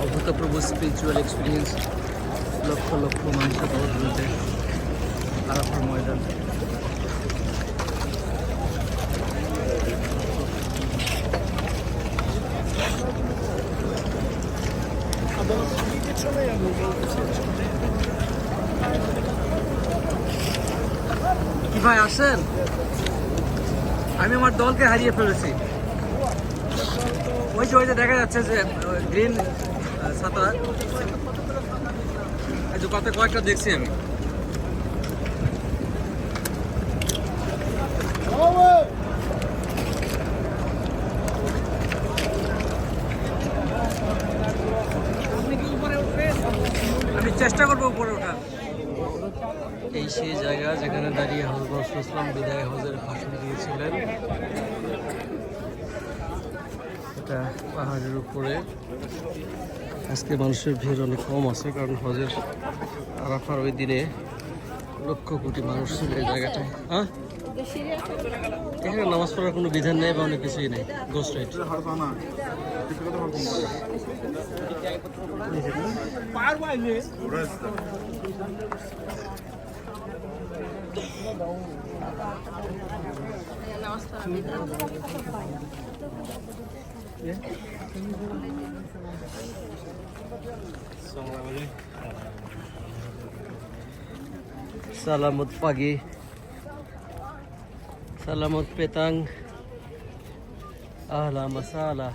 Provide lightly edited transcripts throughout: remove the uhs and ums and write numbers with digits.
অভূতপূর্ব spiritual experience. Lakh lakh মানুষের দৌড়তে আরাফার ময়দান। কি ভাই আসেন? আমি আমার দলকে হারিয়ে ফেলেছি। ওই যে দেখা যাচ্ছে যে গ্রিন ছাতা, এই যে কয়েকটা দেখছি আমি। আমি চেষ্টা করবো উপরে ওঠার। এই সেই জায়গা যেখানে দাঁড়িয়ে হযরত ইসলাম বিদায় হজের ভাষণ দিয়েছিলেন। এটা পাহাড়ের উপরে। আজকে মানুষের ভিড় অনেক কম আছে, কারণ হজের আরাফার ওই দিনে লক্ষ কোটি মানুষ ছিল এই জায়গাটায়। হ্যাঁ, এখানে নামাজ পড়ার কোনো বিধান নেই বা অনেক কিছুই নেই। Ghost right. Salamat pagi. Salamat petang. Ahla masala.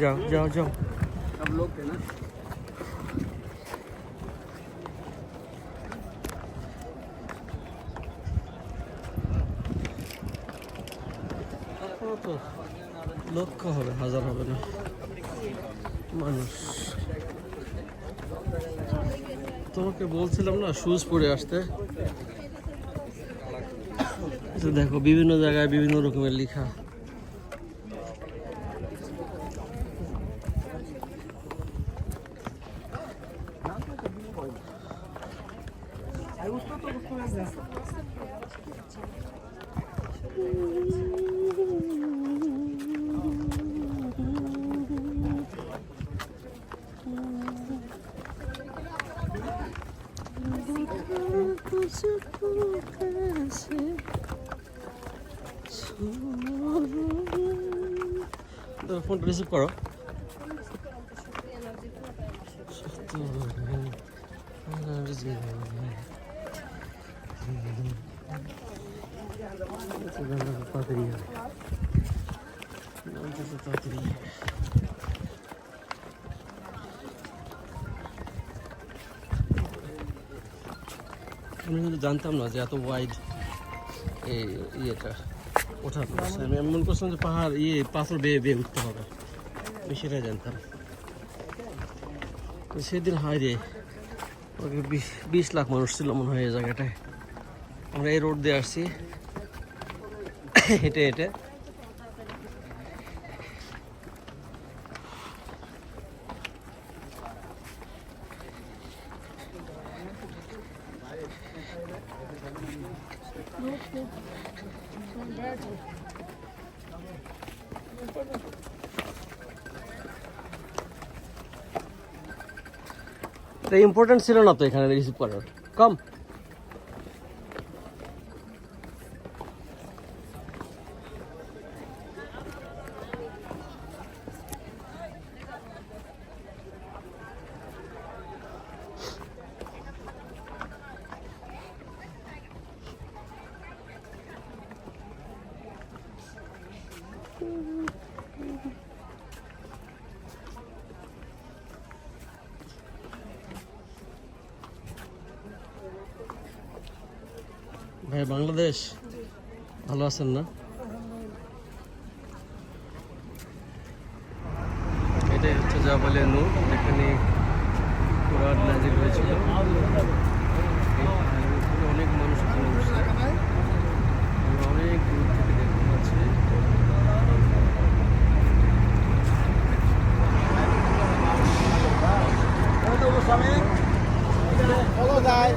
जाओ जाओ जाओ। अब लोग थे ना, তো লক্ষ হবে, হাজার হবে না মানুষ। তোমাকে বলছিলাম না শুজ পরে আসতে। দেখো বিভিন্ন জায়গায় বিভিন্ন রকমের লেখা। ফোনটা রিসিভ করো। আমি কিন্তু জানতাম না যে এত ওয়াইড এই ইয়েটা ওঠার। আমি মনে করছিলাম যে পাহাড় পাথর বেয়ে বেয়ে উঠতে হবে, আমি সেটাই জানতাম। তো সেদিন হয় রে 20 লাখ মানুষ ছিল মনে হয় এই জায়গাটায়। আমরা এই রোড দিয়ে আসছি হেঁটে হেঁটে। ইম্পর্টেন্ট ছিল না তো এখানে রিসিভ করার। কম ভাই, বাংলাদেশ ভালো আছেন না? এটাই হচ্ছে জাবালে নূর, যেখানে কোরআন নাজিল হয়েছিল। অনেক মানুষ এখানে বসে, অনেক দূর থেকে দেখতে পাচ্ছি। যায়